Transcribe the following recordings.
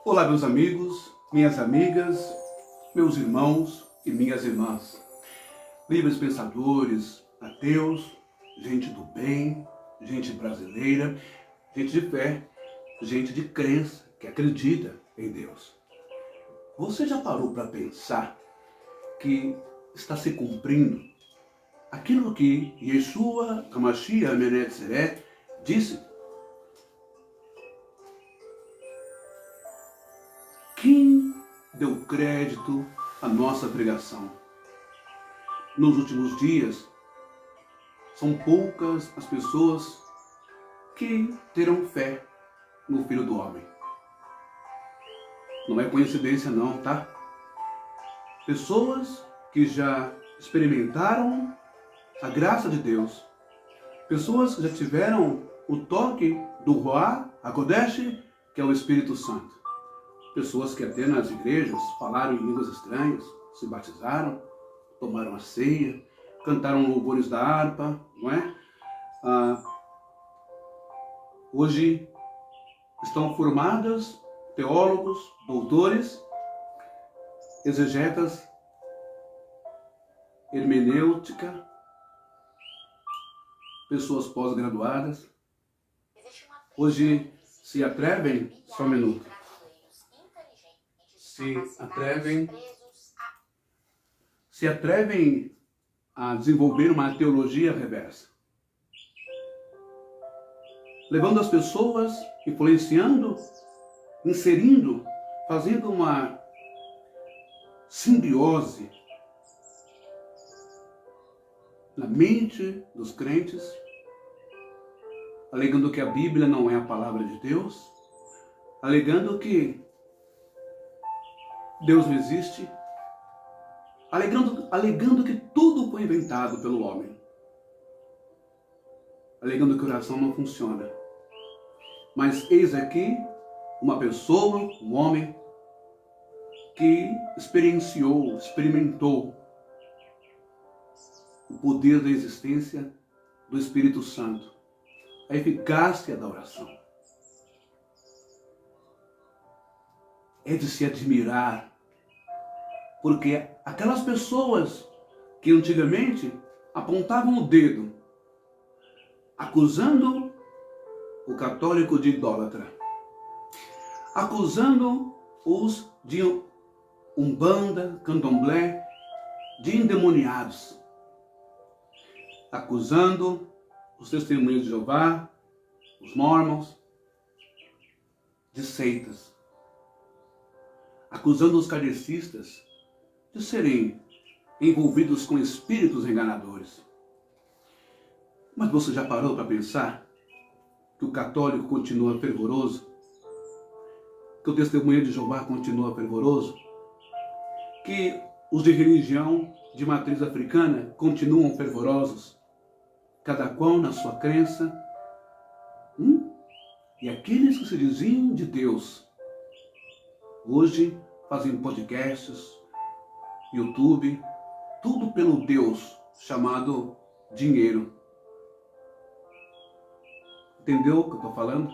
Olá, meus amigos, minhas amigas, meus irmãos e minhas irmãs, livres pensadores, ateus, gente do bem, gente brasileira, gente de fé, gente de crença, que acredita em Deus. Você já parou para pensar que está se cumprindo aquilo que Yeshua HaMashiach Ben Etzeret disse? Quem deu crédito à nossa pregação? Nos últimos dias, são poucas as pessoas que terão fé no Filho do Homem. Não é coincidência não, tá? Pessoas que já experimentaram a graça de Deus. Pessoas que já tiveram o toque do Ruach HaKodesh, que é o Espírito Santo. Pessoas que até nas igrejas falaram em línguas estranhas, se batizaram, tomaram a ceia, cantaram louvores da harpa, não é? Hoje estão formadas teólogos, doutores, exegetas, hermenêutica, pessoas pós-graduadas. Hoje se atrevem, só um minuto, se atrevem a desenvolver uma teologia reversa, levando as pessoas, influenciando, inserindo, fazendo uma simbiose na mente dos crentes, alegando que a Bíblia não é a palavra de Deus, alegando que Deus não existe, alegando que tudo foi inventado pelo homem, alegando que a oração não funciona. Mas eis aqui uma pessoa, um homem, que experimentou o poder da existência do Espírito Santo, a eficácia da oração. É de se admirar, porque aquelas pessoas que antigamente apontavam o dedo, acusando o católico de idólatra, acusando os de Umbanda, Candomblé, de endemoniados, acusando os testemunhos de Jeová, os mormons, de seitas, acusando os kardecistas de serem envolvidos com espíritos enganadores. Mas você já parou para pensar que o católico continua fervoroso? Que o testemunho de Jeová continua fervoroso? Que os de religião de matriz africana continuam fervorosos? Cada qual na sua crença? E aqueles que se diziam de Deus, hoje fazem podcasts, YouTube, tudo pelo Deus chamado dinheiro. Entendeu o que eu estou falando?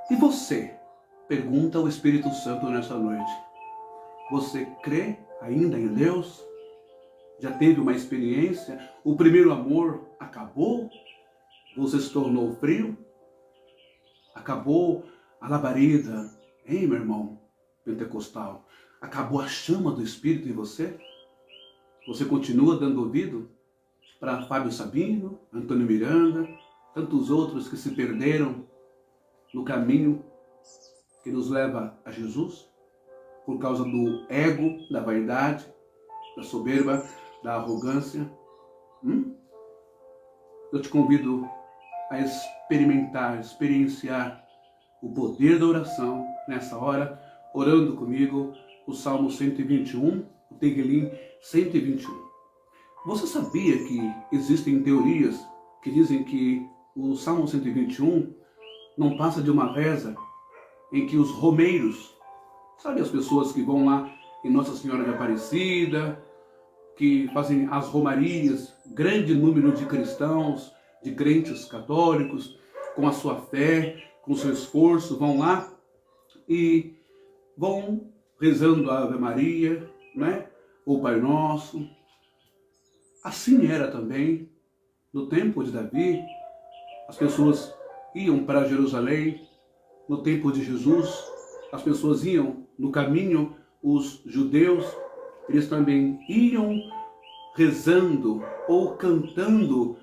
E você? Pergunta ao Espírito Santo nessa noite. Você crê ainda em Deus? Já teve uma experiência? O primeiro amor acabou? Você se tornou frio? Acabou a labareda, hein, meu irmão pentecostal? Acabou a chama do Espírito em você? Você continua dando ouvido para Fábio Sabino, Antônio Miranda, tantos outros que se perderam no caminho que nos leva a Jesus, por causa do ego, da vaidade, da soberba, da arrogância? Eu te convido a experienciar o poder da oração nessa hora, orando comigo o Salmo 121, o Tehilim 121. Você sabia que existem teorias que dizem que o Salmo 121 não passa de uma reza em que os romeiros, sabe as pessoas que vão lá em Nossa Senhora de Aparecida, que fazem as romarias, grande número de cristãos, de crentes católicos, com a sua fé, com o seu esforço, vão lá e vão rezando a Ave Maria, né? O Pai Nosso. Assim era também no tempo de Davi. As pessoas iam para Jerusalém. No tempo de Jesus, as pessoas iam no caminho, os judeus, eles também iam rezando ou cantando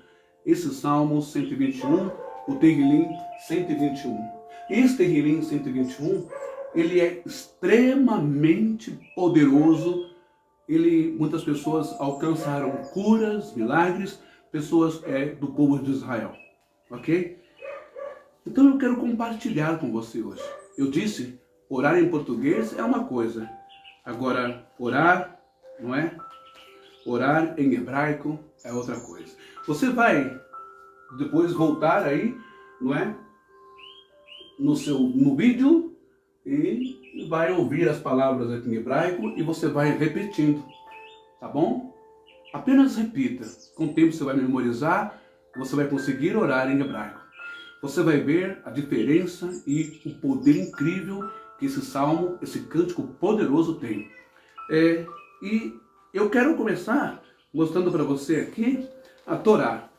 esse Salmo 121, o Tehilim 121. Esse Tehilim 121, ele é extremamente poderoso. Muitas pessoas alcançaram curas, milagres, pessoas do povo de Israel, ok? Então eu quero compartilhar com você hoje. Eu disse, orar em português é uma coisa. Agora, orar, não é? Orar em hebraico é outra coisa. Você vai depois voltar aí, não é? No vídeo e vai ouvir as palavras aqui em hebraico e você vai repetindo, tá bom? Apenas repita. Com o tempo você vai memorizar, você vai conseguir orar em hebraico. Você vai ver a diferença e o poder incrível que esse salmo, esse cântico poderoso tem. E eu quero começar mostrando para você aqui a Torá,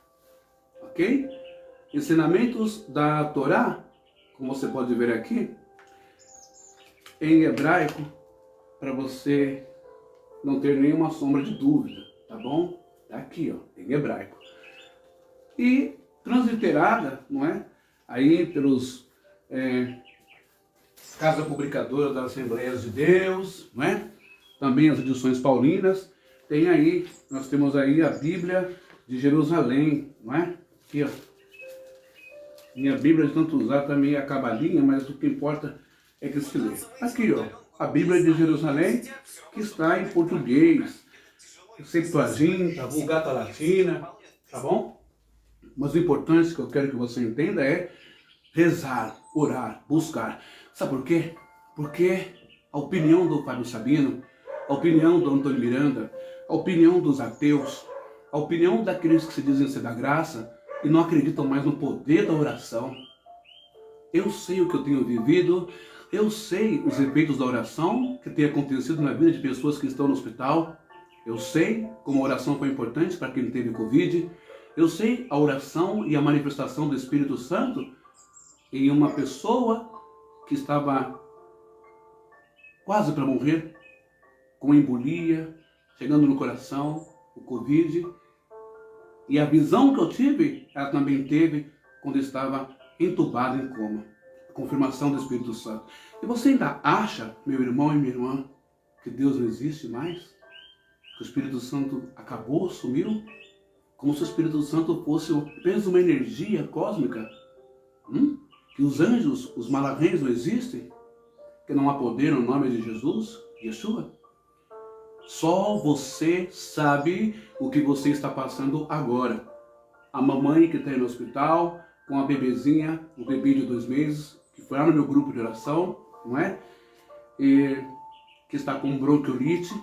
ok? Ensinamentos da Torá, como você pode ver aqui, em hebraico, para você não ter nenhuma sombra de dúvida, tá bom? Tá aqui, ó, em hebraico. E transliterada, não é? Aí pelos Casa Publicadora das Assembleias de Deus, não é? Também as edições paulinas. Tem aí, nós temos aí a Bíblia de Jerusalém, não é? Aqui, ó. Minha Bíblia de tanto usar também a cabalinha, mas o que importa é que se lê. Aqui, ó, a Bíblia de Jerusalém, que está em português, Septuaginta, Vulgata Latina, tá bom? Mas o importante que eu quero que você entenda é rezar, orar, buscar. Sabe por quê? Porque a opinião do Fábio Sabino, a opinião do Antônio Miranda, a opinião dos ateus, a opinião daqueles que se dizem ser da graça e não acreditam mais no poder da oração. Eu sei o que eu tenho vivido, eu sei os efeitos da oração que tem acontecido na vida de pessoas que estão no hospital. Eu sei como a oração foi importante para quem teve Covid. Eu sei a oração e a manifestação do Espírito Santo em uma pessoa que estava quase para morrer, com embolia, chegando no coração, o Covid. E a visão que eu tive, ela também teve quando estava entubado em coma. A confirmação do Espírito Santo. E você ainda acha, meu irmão e minha irmã, que Deus não existe mais? Que o Espírito Santo acabou, sumiu? Como se o Espírito Santo fosse o peso de uma energia cósmica? Que os anjos, os malachim não existem? Que não há poder no nome de Jesus, Yeshua? Só você sabe o que você está passando agora. A mamãe que está aí no hospital, com a bebezinha, um bebê de 2 meses, que foi lá no meu grupo de oração, não é? E que está com bronquiolite.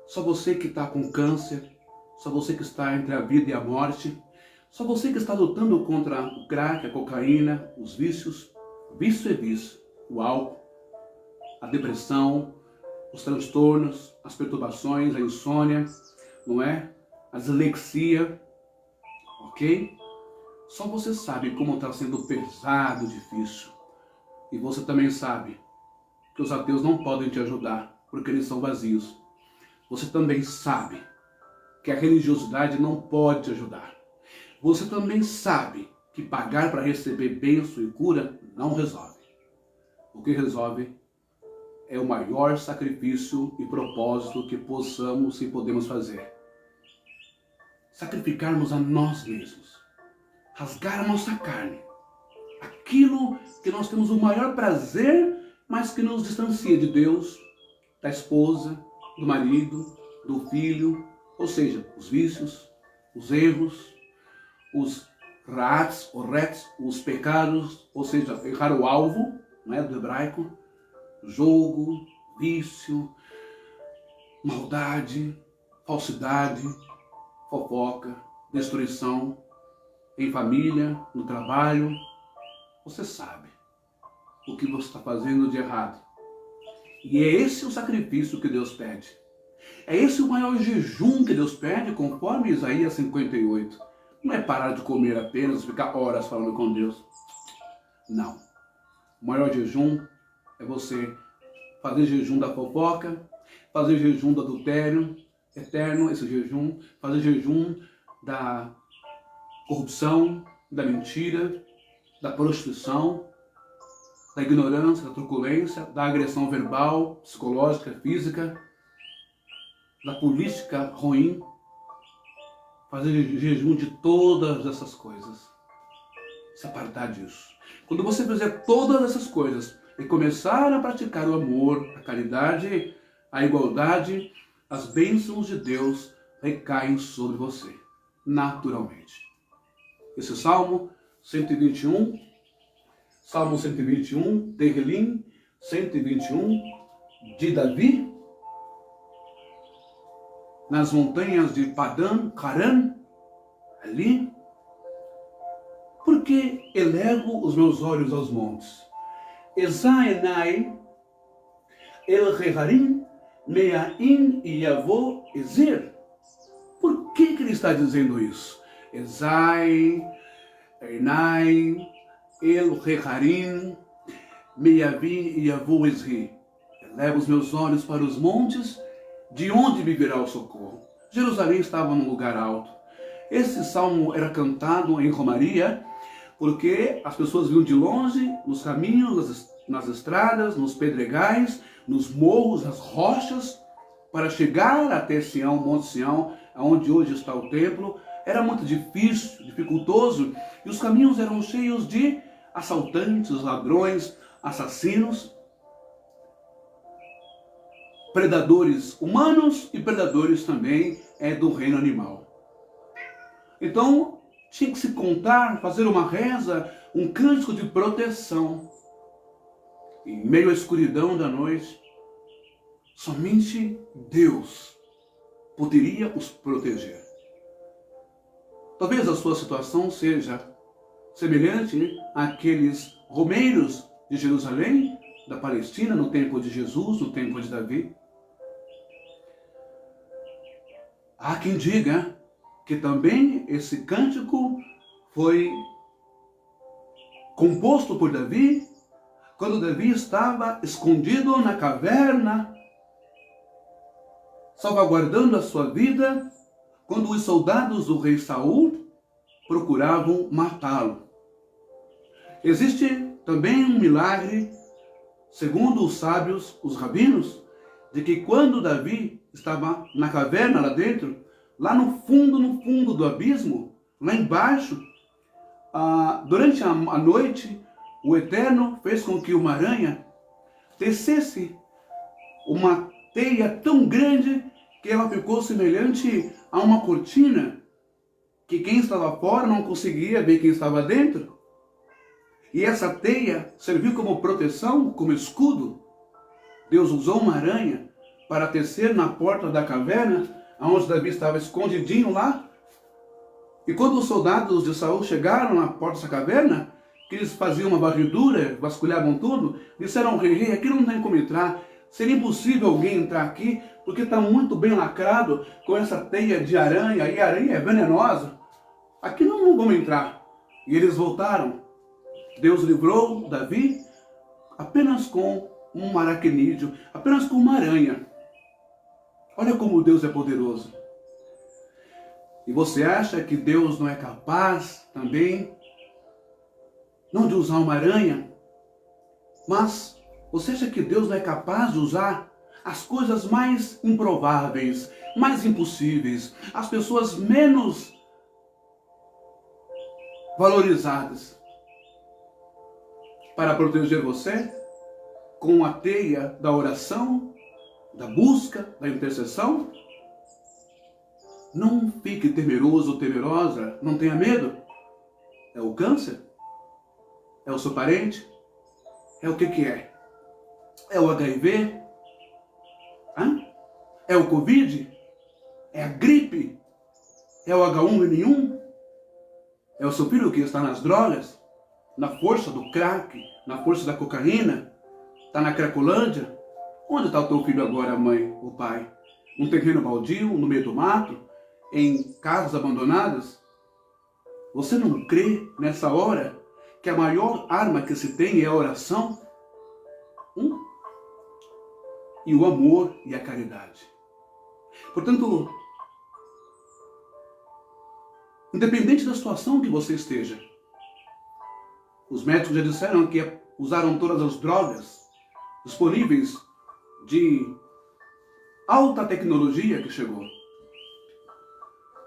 Só você que está com câncer. Só você que está entre a vida e a morte. Só você que está lutando contra o crack, a cocaína, os vícios. Vício é vício. O álcool, a depressão, os transtornos, as perturbações, a insônia, não é? A dislexia, ok? Só você sabe como está sendo pesado, difícil. E você também sabe que os ateus não podem te ajudar, porque eles são vazios. Você também sabe que a religiosidade não pode te ajudar. Você também sabe que pagar para receber bênção e cura não resolve. O que resolve é o maior sacrifício e propósito que possamos e podemos fazer. Sacrificarmos a nós mesmos. Rasgar a nossa carne. Aquilo que nós temos o maior prazer, mas que nos distancia de Deus, da esposa, do marido, do filho, ou seja, os vícios, os erros, os rats, os pecados, ou seja, errar o alvo, não é, do hebraico, jogo, vício, maldade, falsidade, fofoca, destruição, em família, no trabalho. Você sabe o que você está fazendo de errado. E é esse o sacrifício que Deus pede. É esse o maior jejum que Deus pede, conforme Isaías 58. Não é parar de comer apenas, ficar horas falando com Deus. Não. O maior jejum é você fazer jejum da fofoca, fazer jejum do adultério eterno, esse jejum, fazer jejum da corrupção, da mentira, da prostituição, da ignorância, da truculência, da agressão verbal, psicológica, física, da política ruim, fazer jejum de todas essas coisas. Se apartar disso. Quando você fizer todas essas coisas e começar a praticar o amor, a caridade, a igualdade, as bênçãos de Deus recaem sobre você, naturalmente. Esse Salmo 121, Salmo 121, Tehilim 121, de Davi, nas montanhas de Padã, Caran, ali, porque elevo os meus olhos aos montes. Ezaenai, El Reharim, Meaim Yavo Ezer. Por que ele está dizendo isso? Ezai, Enai, El Reharim, Meaim Yavo Ezer. Eleva os meus olhos para os montes, de onde me virá o socorro? Jerusalém estava num lugar alto. Esse salmo era cantado em romaria, porque as pessoas vinham de longe, nos caminhos, nas estradas, nos pedregais, nos morros, nas rochas, para chegar até Sião, Monte Sião, onde hoje está o templo. Era muito difícil, dificultoso, e os caminhos eram cheios de assaltantes, ladrões, assassinos, predadores humanos e predadores também do reino animal. Então, tinha que se contar, fazer uma reza, um cântico de proteção. Em meio à escuridão da noite, somente Deus poderia os proteger. Talvez a sua situação seja semelhante àqueles romeiros de Jerusalém, da Palestina, no tempo de Jesus, no tempo de Davi. Há quem diga que também esse cântico foi composto por Davi quando Davi estava escondido na caverna, salvaguardando a sua vida, quando os soldados do rei Saul procuravam matá-lo. Existe também um milagre, segundo os sábios, os rabinos, de que quando Davi estava na caverna lá dentro, lá no fundo do abismo, lá embaixo, durante a noite, o Eterno fez com que uma aranha tecesse uma teia tão grande que ela ficou semelhante a uma cortina, que quem estava fora não conseguia ver quem estava dentro. E essa teia serviu como proteção, como escudo. Deus usou uma aranha para tecer na porta da caverna, onde Davi estava escondidinho lá. E quando os soldados de Saul chegaram na porta dessa caverna, que eles faziam uma varredura, vasculhavam tudo, disseram ao rei, aqui não tem como entrar, seria impossível alguém entrar aqui, porque está muito bem lacrado com essa teia de aranha, e a aranha é venenosa, aqui não vamos entrar. E eles voltaram. Deus livrou Davi apenas com um aracnídeo, apenas com uma aranha. Olha como Deus é poderoso. E você acha que Deus não é capaz também, não de usar uma aranha, mas você acha que Deus não é capaz de usar as coisas mais improváveis, mais impossíveis, as pessoas menos valorizadas, para proteger você com a teia da oração, da busca, da intercessão? Não fique temeroso ou temerosa, não tenha medo. É o câncer? É o seu parente? É o que é? É o HIV? Hã? É o Covid? É a gripe? É o H1N1? É o seu filho que está nas drogas? Na força do crack? na força da cocaína? Está na Cracolândia? Onde está o teu filho agora, mãe ou pai? Um terreno baldio, no meio do mato? Em casas abandonadas? Você não crê nessa hora que a maior arma que se tem é a oração? E o amor e a caridade. Portanto, independente da situação que você esteja, os médicos já disseram que usaram todas as drogas disponíveis de alta tecnologia que chegou.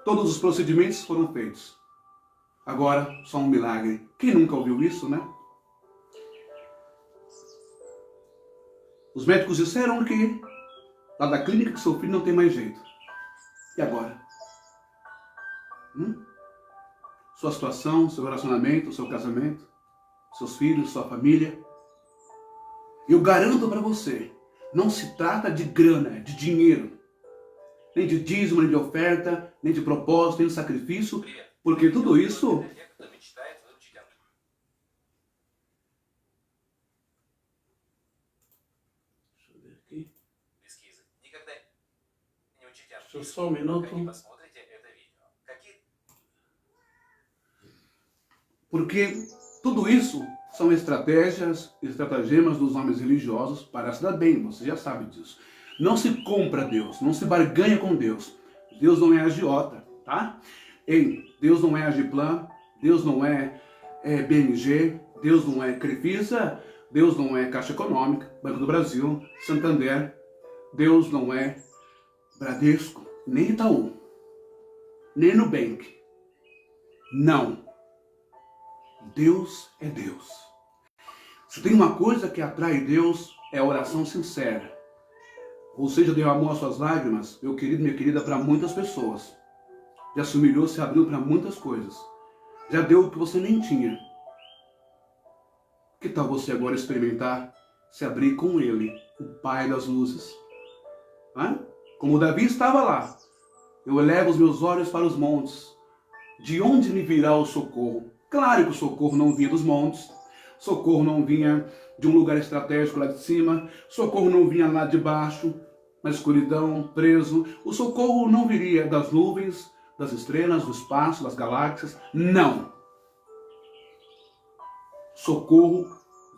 Todos os procedimentos foram feitos. Agora, só um milagre. Quem nunca ouviu isso, né? Os médicos disseram que lá da clínica que seu filho não tem mais jeito. E agora? Sua situação, seu relacionamento, seu casamento, seus filhos, sua família. Eu garanto para você, não se trata de grana, de dinheiro, nem de dízimo, nem de oferta, nem de propósito, nem de sacrifício, porque tudo isso só um minuto. Porque tudo isso são estratégias, estratagemas dos homens religiosos para se dar bem, você já sabe disso. Não se compra Deus, não se barganha com Deus. Deus não é agiota, tá? Deus não é Agiplan, Deus não é BMG, Deus não é Crefisa, Deus não é Caixa Econômica, Banco do Brasil, Santander, Deus não é Bradesco, nem Itaú, nem Nubank. Não. Deus é Deus. Se tem uma coisa que atrai Deus, é a oração sincera. Ou seja, derramou as suas lágrimas, meu querido, minha querida, para muitas pessoas. Já se humilhou, se abriu para muitas coisas. Já deu o que você nem tinha. Que tal você agora experimentar se abrir com Ele, o Pai das luzes? Como Davi estava lá. Eu elevo os meus olhos para os montes. De onde me virá o socorro? Claro que o socorro não vinha dos montes. Socorro não vinha de um lugar estratégico lá de cima. Socorro não vinha lá de baixo, na escuridão, preso. O socorro não viria das nuvens, das estrelas, do espaço, das galáxias. Não. Socorro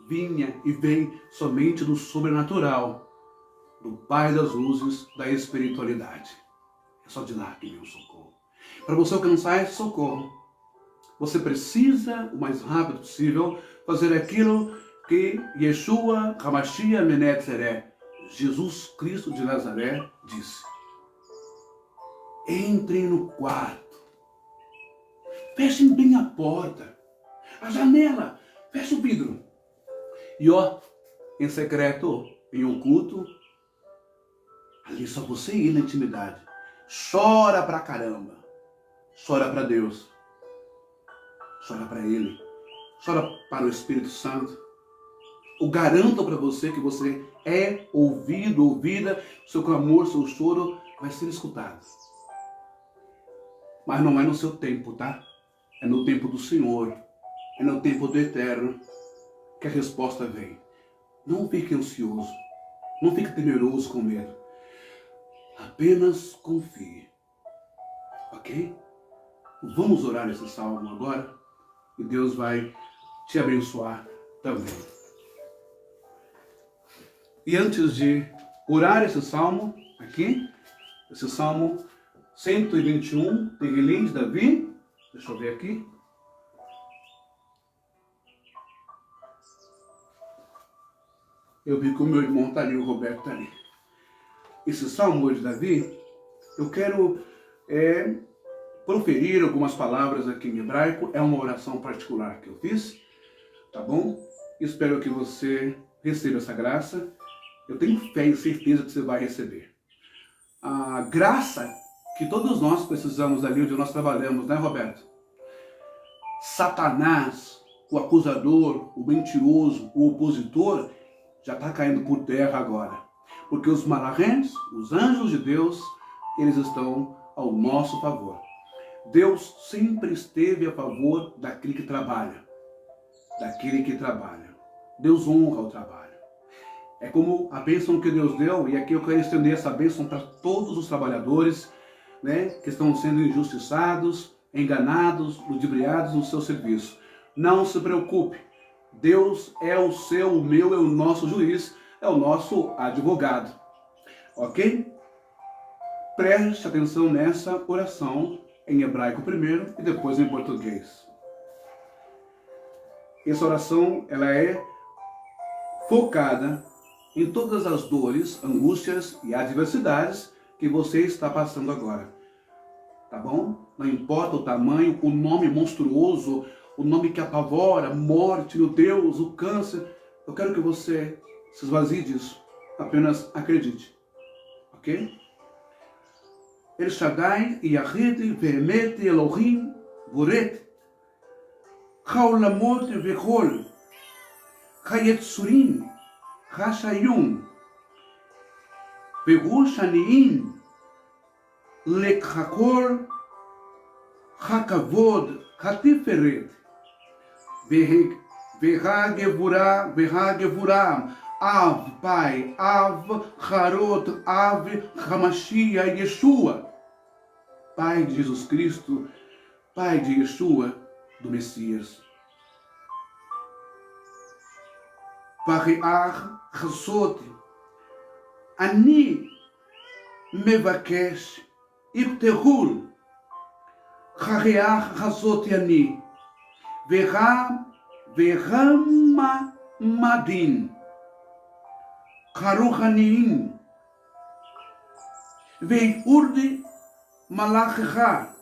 vinha e vem somente do sobrenatural, do Pai das luzes, da espiritualidade. É só de lá que vem o socorro. Para você alcançar esse socorro, você precisa, o mais rápido possível, fazer aquilo que Yeshua HaMashiach Ben Yetzirah, Jesus Cristo de Nazaré, disse. Entrem no quarto. Fechem bem a porta, a janela, feche o vidro. E em secreto, em oculto, ali só você ir na intimidade. Chora pra caramba. Chora pra Deus. Chora para Ele. Chora para o Espírito Santo. Eu garanto para você que você é ouvido, ouvida. Seu clamor, seu choro vai ser escutado. Mas não é no seu tempo, tá? É no tempo do Senhor. É no tempo do Eterno que a resposta vem. Não fique ansioso. Não fique temeroso com medo. Apenas confie. Ok? Vamos orar esse salmo agora? E Deus vai te abençoar também. E antes de orar esse salmo aqui, esse salmo 121, Tehilim de Davi, deixa eu ver aqui. Eu vi que o meu irmão está ali, o Roberto está ali. Esse salmo de Davi, eu quero proferir algumas palavras aqui em hebraico. É uma oração particular que eu fiz, tá bom? Espero que você receba essa graça. Eu tenho fé e certeza que você vai receber. A graça que todos nós precisamos ali onde nós trabalhamos, né, Roberto? Satanás, o acusador, o mentiroso, o opositor, já está caindo por terra agora. Porque os malachim, os anjos de Deus, eles estão ao nosso favor. Deus sempre esteve a favor daquele que trabalha. Daquele que trabalha. Deus honra o trabalho. É como a bênção que Deus deu, e aqui eu quero estender essa bênção para todos os trabalhadores, né, que estão sendo injustiçados, enganados, ludibriados no seu serviço. Não se preocupe, Deus é o seu, o meu, é o nosso juiz, é o nosso advogado. Ok? Preste atenção nessa oração em hebraico primeiro e depois em português. Essa oração, ela é focada em todas as dores, angústias e adversidades que você está passando agora. Tá bom? Não importa o tamanho, o nome monstruoso, o nome que apavora, morte, meu Deus, o câncer. Eu quero que você se esvazie disso. Apenas acredite. Ok? El Shaddai, Yahid, Ve'emet, Elohim, Boret, Haolamot Vechol, Hayetsurim, Hashayum, Vehu Shaniim, Lekhakor, Hakavod, Hatiferet, Vehagevura, Av, Pai, Av, Harot, Av, Hamashia, Yeshua. Pai de Jesus Cristo, Pai de Yeshua, do Messias. Pareach, Chasot, Ani, Mevakesh, Ibterul, Chareach, Chasot, Ani, Verama, Madin, Haruchanim, Veurdi Malachecha,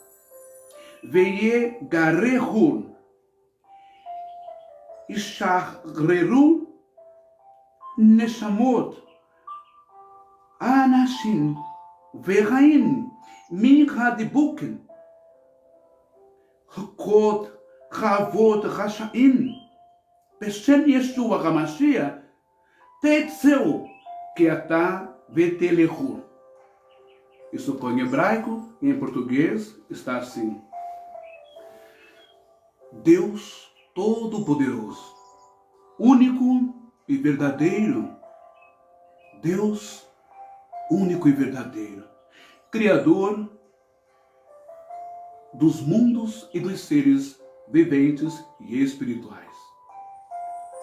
Veye Garehun, Ishachreru Neshamot, Anashim, Vechaim, Minchadibuken, Hakot, Chavot, Rashaim, Beshem Yeshua HaMashiach, Tetzeu, Keatá Vetelechu. Isso põe em hebraico e em português está assim. Deus Todo-Poderoso, único e verdadeiro. Deus único e verdadeiro. Criador dos mundos e dos seres viventes e espirituais.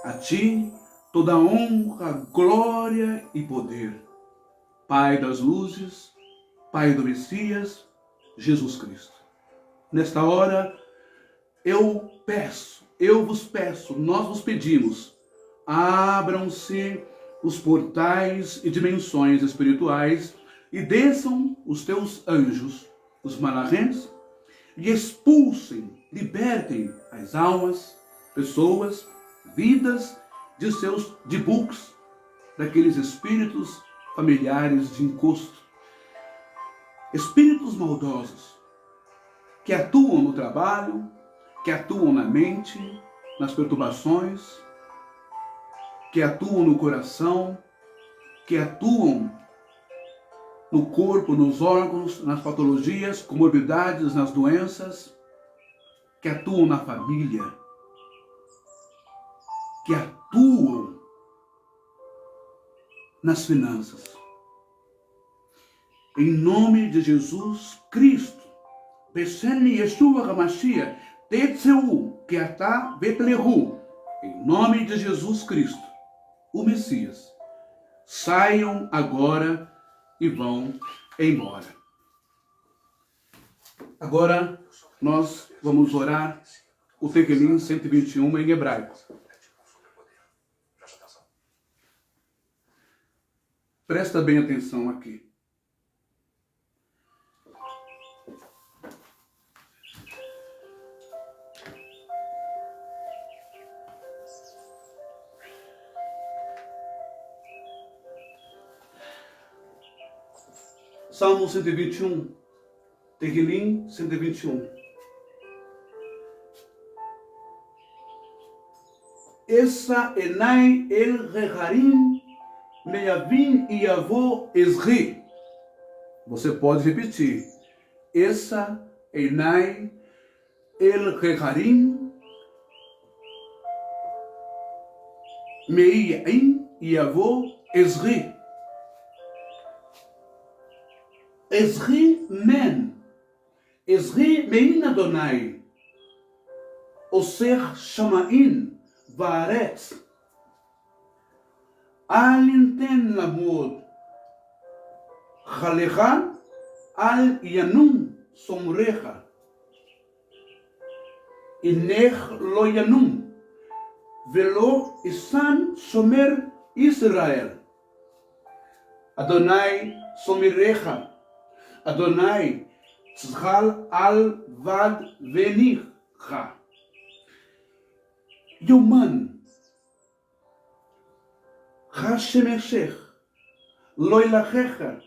A ti toda honra, glória e poder. Pai das luzes, Pai do Messias, Jesus Cristo. Nesta hora, eu vos peço, nós vos pedimos, abram-se os portais e dimensões espirituais e desçam os teus anjos, os malachens, e expulsem, libertem as almas, pessoas, vidas de seus dibuks, daqueles espíritos familiares de encosto, espíritos maldosos que atuam no trabalho, que atuam na mente, nas perturbações, que atuam no coração, que atuam no corpo, nos órgãos, nas patologias, comorbidades, nas doenças, que atuam na família, que atuam nas finanças. Em nome de Jesus Cristo, Beshem Yeshua HaMashiach, Tetzeu, Keatá Vetelehu, em nome de Jesus Cristo, o Messias, saiam agora e vão embora. Agora nós vamos orar o Tequilim 121 em hebraico. Presta bem atenção aqui. Salmo 121, Tequilim 121. Essa enai el reharim meavim iavô esri. Você pode repetir. Essa enai el reharim Me'in Yavo Ezri. Ezri men. Ezri mein Adonai. Oser Shamain Varetz. Alinten Lamod. Chalecha al Yanum Somrecha. Inech lo Yanum. Velo Isan Shomer Israel. Adonai Somirecha. Adonai Tzchal al Vad Venicha. Yoman Hashemeshech Loilachecha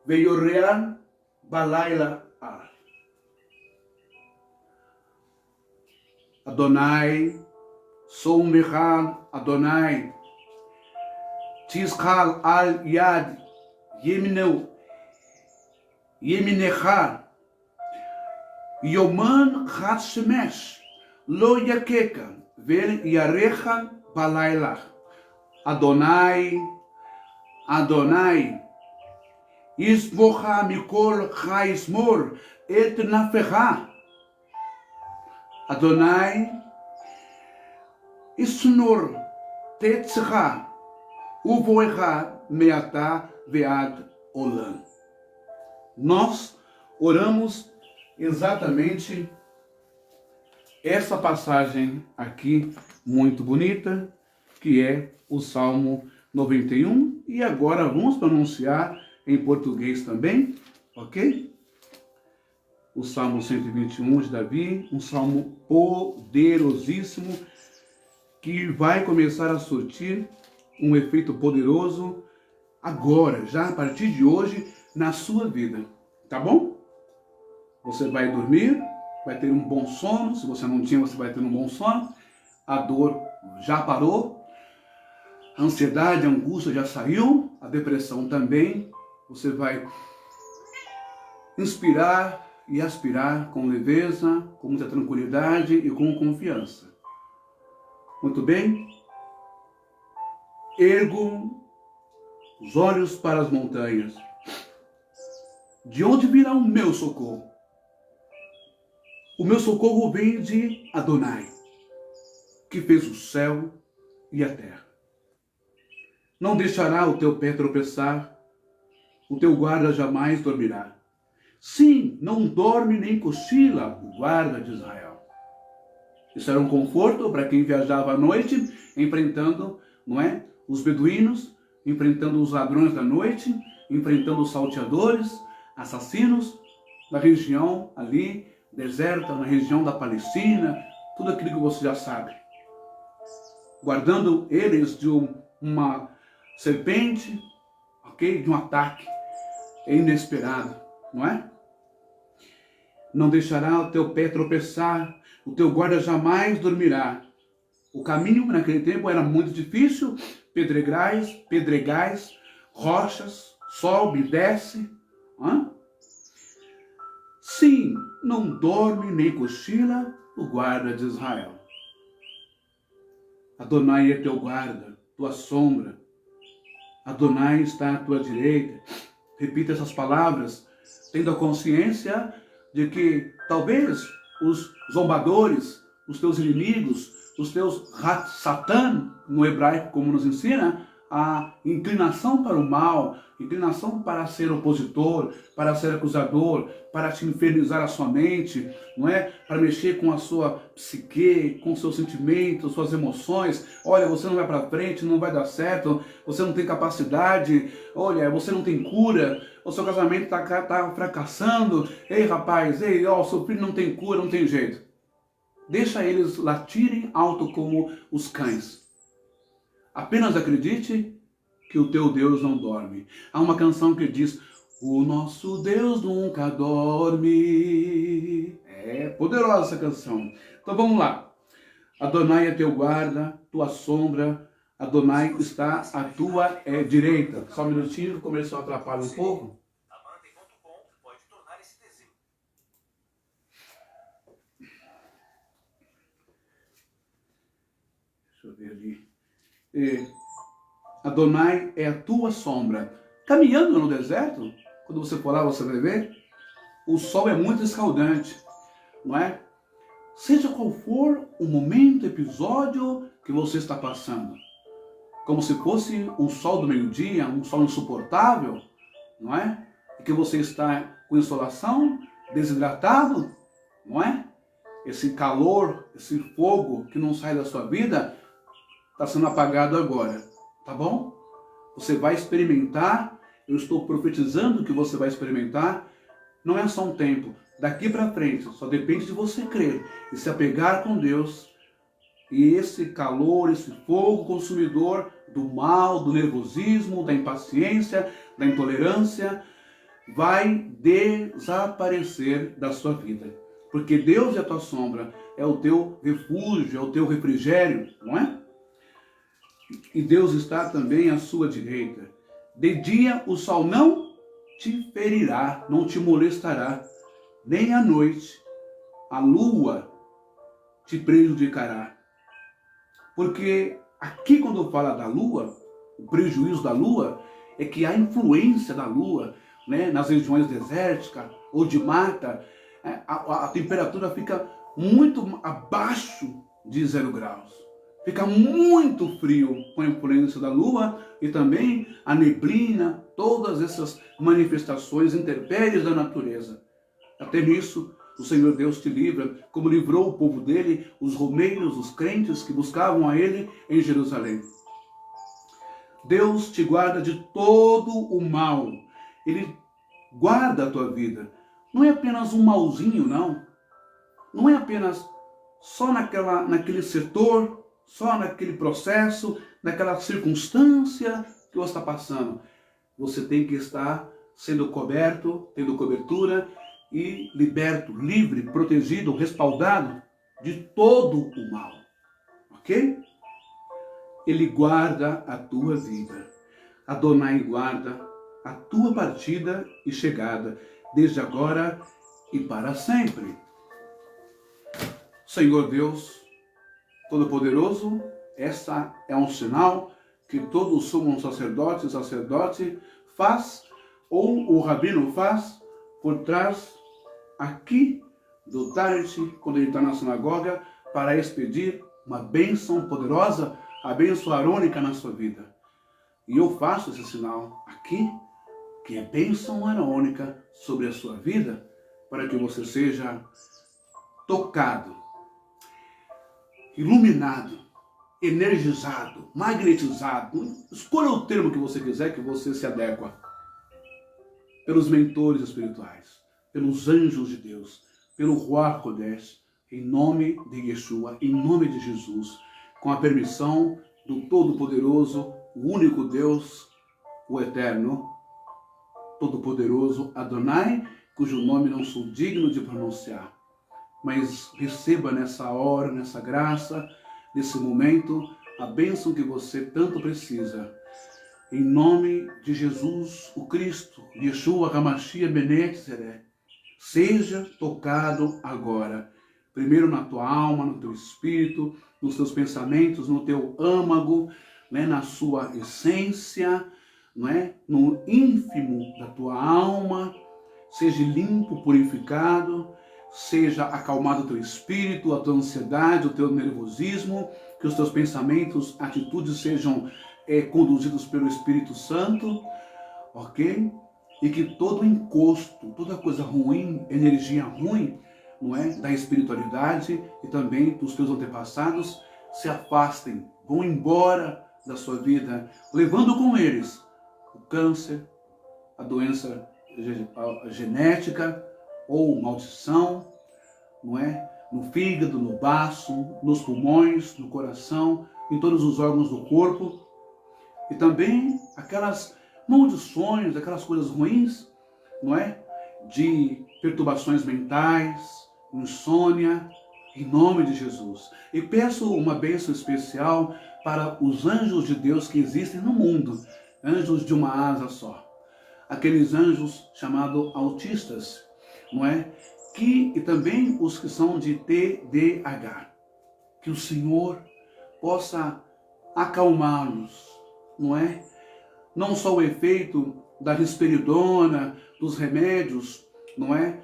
Veyorean Balayla Ar. Adonai Somirecha Adonai Tzchal al Yad Yeminecha Yoman Hashemesh Lo Yakeka Ver Yarecha Balayla. Adonai Adonai Ismocha Mikol Chaismor Et Nafecha. Adonai Isnor Tetzcha Uvoecha Meata Vead Olam. Nós oramos exatamente essa passagem aqui, muito bonita, que é o Salmo 91. E agora vamos pronunciar em português também, ok? O Salmo 121 de Davi, um salmo poderosíssimo, que vai começar a surtir um efeito poderoso agora, já a partir de hoje, na sua vida, tá bom? Você vai dormir, vai ter um bom sono. Se você não tinha, você vai ter um bom sono. A dor já parou, a ansiedade, a angústia já saiu, a depressão também. Você vai inspirar e aspirar com leveza, com muita tranquilidade e com confiança. Muito bem? Ergo os olhos para as montanhas. De onde virá o meu socorro? O meu socorro vem de Adonai, que fez o céu e a terra. Não deixará o teu pé tropeçar, o teu guarda jamais dormirá. Sim, não dorme nem cochila o guarda de Israel. Isso era um conforto para quem viajava à noite, enfrentando, não é, os beduínos, enfrentando os ladrões da noite, enfrentando os salteadores, assassinos, na região ali, deserta, na região da Palestina, tudo aquilo que você já sabe. Guardando eles de uma serpente, ok? De um ataque inesperado, não é? Não deixará o teu pé tropeçar, o teu guarda jamais dormirá. O caminho naquele tempo era muito difícil, pedregais, rochas, sobe e desce. Sim, não dorme nem cochila o guarda de Israel. Adonai é teu guarda, tua sombra. Adonai está à tua direita. Repita essas palavras, tendo a consciência de que talvez os zombadores, os teus inimigos, os teus Satan, no hebraico como nos ensina, a inclinação para o mal, inclinação para ser opositor, para ser acusador, para te infernizar a sua mente, não é? Para mexer com a sua psique, com seus sentimentos, suas emoções. Olha, você não vai para frente, não vai dar certo, você não tem capacidade, olha, você não tem cura, o seu casamento tá fracassando. Ei, rapaz, ei, ó, seu filho não tem cura, não tem jeito. Deixa eles latirem alto como os cães. Apenas acredite que o teu Deus não dorme. Há uma canção que diz: o nosso Deus nunca dorme. É poderosa essa canção. Então vamos lá. Adonai é teu guarda, tua sombra. Adonai está à tua direita. Só um minutinho, começou a atrapalhar um pouco. Deixa eu ver ali. Adonai é a tua sombra. Caminhando no deserto, quando você for lá, você vai ver, o sol é muito escaldante, não é? Seja qual for o momento, episódio que você está passando, como se fosse um sol do meio-dia, um sol insuportável, não é? E que você está com insolação, desidratado, não é? Esse calor, esse fogo que não sai da sua vida, está sendo apagado agora, tá bom? Você vai experimentar, eu estou profetizando que você vai experimentar, não é só um tempo, daqui para frente, só depende de você crer e se apegar com Deus. E esse calor, esse fogo consumidor do mal, do nervosismo, da impaciência, da intolerância, vai desaparecer da sua vida. Porque Deus é a tua sombra, é o teu refúgio, é o teu refrigério, não é? E Deus está também à sua direita. De dia o sol não te ferirá, não te molestará, nem à noite a lua te prejudicará. Porque aqui quando fala da lua, o prejuízo da lua é que a influência da lua, né, nas regiões desérticas ou de mata, a temperatura fica muito abaixo de 0 graus. Fica muito frio com a influência da lua e também a neblina, todas essas manifestações intempéries da natureza. Até nisso, o Senhor Deus te livra, como livrou o povo dele, os romeiros, os crentes que buscavam a ele em Jerusalém. Deus te guarda de todo o mal. Ele guarda a tua vida. Não é apenas um malzinho, não. Não é apenas só naquele setor, só naquele processo, naquela circunstância que você está passando. Você tem que estar sendo coberto, tendo cobertura e liberto, livre, protegido, respaldado de todo o mal. Ok? Ele guarda a tua vida. Adonai guarda a tua partida e chegada, desde agora e para sempre. Senhor Deus Todo-Poderoso, essa é um sinal que todo sumo sacerdote faz, ou o rabino faz, por trás aqui do Taret, quando ele está na sinagoga, para expedir uma bênção poderosa, a bênção arônica na sua vida. E eu faço esse sinal aqui, que é bênção arônica sobre a sua vida, para que você seja tocado, iluminado, energizado, magnetizado, escolha o termo que você quiser, que você se adequa, pelos mentores espirituais, pelos anjos de Deus, pelo Ruach Kodesh, em nome de Yeshua, em nome de Jesus, com a permissão do Todo-Poderoso, o único Deus, o Eterno, Todo-Poderoso, Adonai, cujo nome não sou digno de pronunciar. Mas receba nessa hora, nessa graça, nesse momento, a bênção que você tanto precisa. Em nome de Jesus, o Cristo, Yeshua HaMashiach Ben Yetzirah, seja tocado agora. Primeiro na tua alma, no teu espírito, nos teus pensamentos, no teu âmago, né, na sua essência, não é? No ínfimo da tua alma, seja limpo, purificado, seja acalmado o teu espírito, a tua ansiedade, o teu nervosismo, que os teus pensamentos, atitudes sejam conduzidos pelo Espírito Santo, ok? E que todo encosto, toda coisa ruim, energia ruim, não é, da espiritualidade e também dos teus antepassados, se afastem, vão embora da sua vida, levando com eles o câncer, a doença genética ou maldição, não é? No fígado, no baço, nos pulmões, no coração, em todos os órgãos do corpo. E também aquelas maldições, aquelas coisas ruins, não é? De perturbações mentais, insônia, em nome de Jesus. E peço uma bênção especial para os anjos de Deus que existem no mundo, anjos de uma asa só. Aqueles anjos chamados autistas, não é? E também os que são de TDAH. Que o Senhor possa acalmá-los, não é? Não só o efeito da risperidona, dos remédios, não é?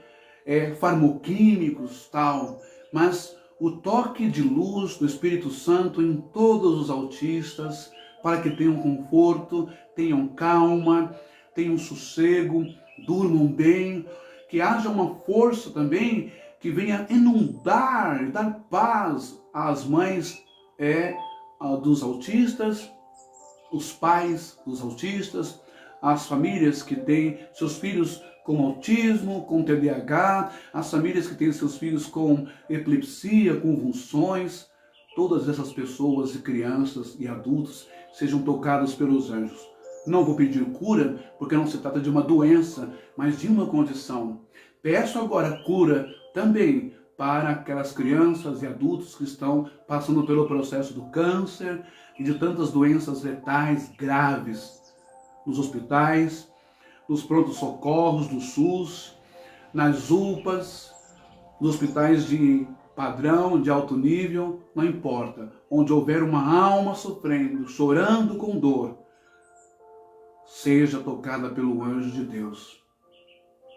Farmoquímicos, tal, mas o toque de luz do Espírito Santo em todos os autistas, para que tenham conforto, tenham calma, tenham sossego, durmam bem, que haja uma força também que venha inundar e dar paz às mães dos autistas, os pais dos autistas, as famílias que têm seus filhos com autismo, com TDAH, as famílias que têm seus filhos com epilepsia, convulsões, todas essas pessoas e crianças e adultos sejam tocados pelos anjos. Não vou pedir cura, porque não se trata de uma doença, mas de uma condição. Peço agora cura também para aquelas crianças e adultos que estão passando pelo processo do câncer e de tantas doenças letais graves nos hospitais, nos prontos-socorros do SUS, nas UPAs, nos hospitais de padrão, de alto nível, não importa. Onde houver uma alma sofrendo, chorando com dor, seja tocada pelo anjo de Deus.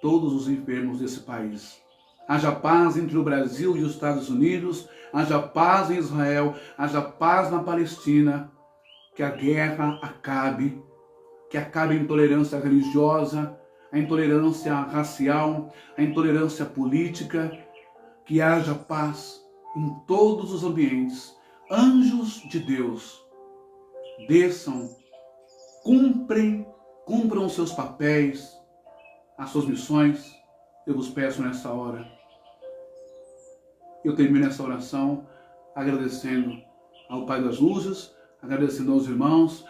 Todos os enfermos desse país. Haja paz entre o Brasil e os Estados Unidos, haja paz em Israel, haja paz na Palestina, que a guerra acabe, que acabe a intolerância religiosa, a intolerância racial, a intolerância política, que haja paz em todos os ambientes. Anjos de Deus, desçam, cumpram os seus papéis, as suas missões. Eu vos peço nessa hora. Eu termino essa oração agradecendo ao Pai das Luzes, agradecendo aos irmãos,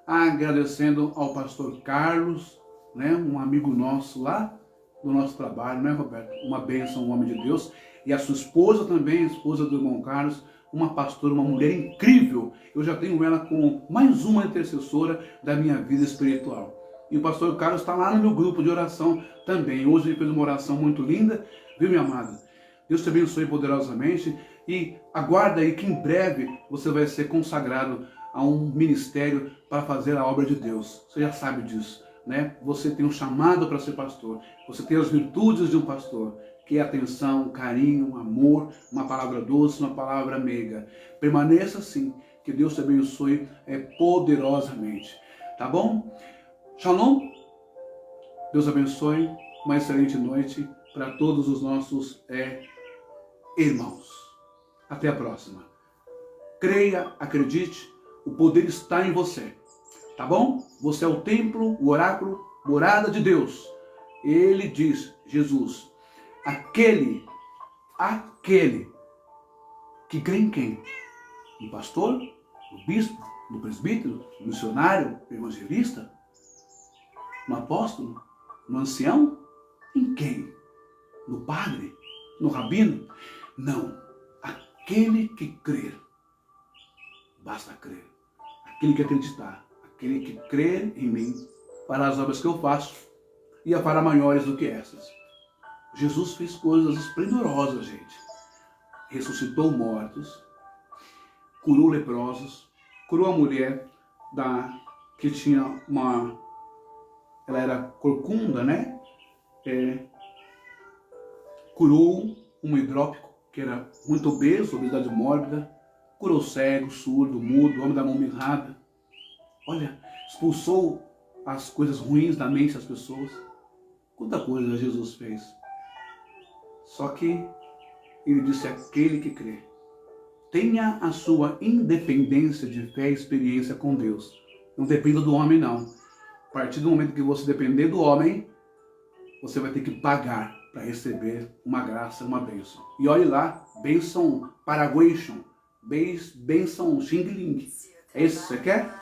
agradecendo ao pastor Carlos, né, um amigo nosso lá do nosso trabalho, né, Roberto? Uma bênção, um homem de Deus. E a sua esposa também, a esposa do irmão Carlos, uma pastora, uma mulher incrível. Eu já tenho ela como mais uma intercessora da minha vida espiritual. E o pastor Carlos está lá no meu grupo de oração também. Hoje ele fez uma oração muito linda, viu, minha amada? Deus te abençoe poderosamente e aguarda aí que em breve você vai ser consagrado a um ministério para fazer a obra de Deus. Você já sabe disso, né? Você tem um chamado para ser pastor. Você tem as virtudes de um pastor, que é atenção, carinho, amor, uma palavra doce, uma palavra meiga. Permaneça assim, que Deus te abençoe poderosamente. Tá bom? Shalom. Deus abençoe. Uma excelente noite para todos os nossos irmãos. Até a próxima. Creia, acredite, o poder está em você. Tá bom? Você é o templo, o oráculo, morada de Deus. Ele diz, Jesus, aquele que crê em quem? No pastor, no bispo, no presbítero, no missionário, no evangelista, no apóstolo, no ancião? Em quem? No padre? No rabino? Não. Aquele que crer. Basta crer. Aquele que acreditar. Aquele que crer em mim fará as obras que eu faço e a fará maiores do que essas. Jesus fez coisas esplendorosas, gente. Ressuscitou mortos, curou leprosos, curou a mulher que tinha ela era corcunda, né? Curou um hidrópico que era muito obeso, obesidade mórbida, curou cego, surdo, mudo, homem da mão mirrada. Olha, expulsou as coisas ruins da mente das pessoas. Quanta coisa Jesus fez. Só que ele disse, aquele que crê. Tenha a sua independência de fé e experiência com Deus. Não dependa do homem, não. A partir do momento que você depender do homem, você vai ter que pagar para receber uma graça, uma bênção. E olhe lá, bênção Paraguation, bênção Xing Ling. É isso que você quer?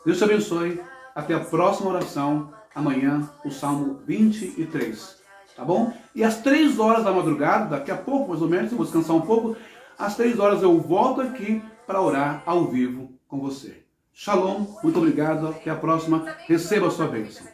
Deus te abençoe. Até a próxima oração. Amanhã, o Salmo 23. Tá bom? E às 3 horas da madrugada, daqui a pouco mais ou menos, eu vou descansar um pouco, às 3 horas eu volto aqui para orar ao vivo com você. Shalom, muito obrigado, até a próxima, receba a sua bênção.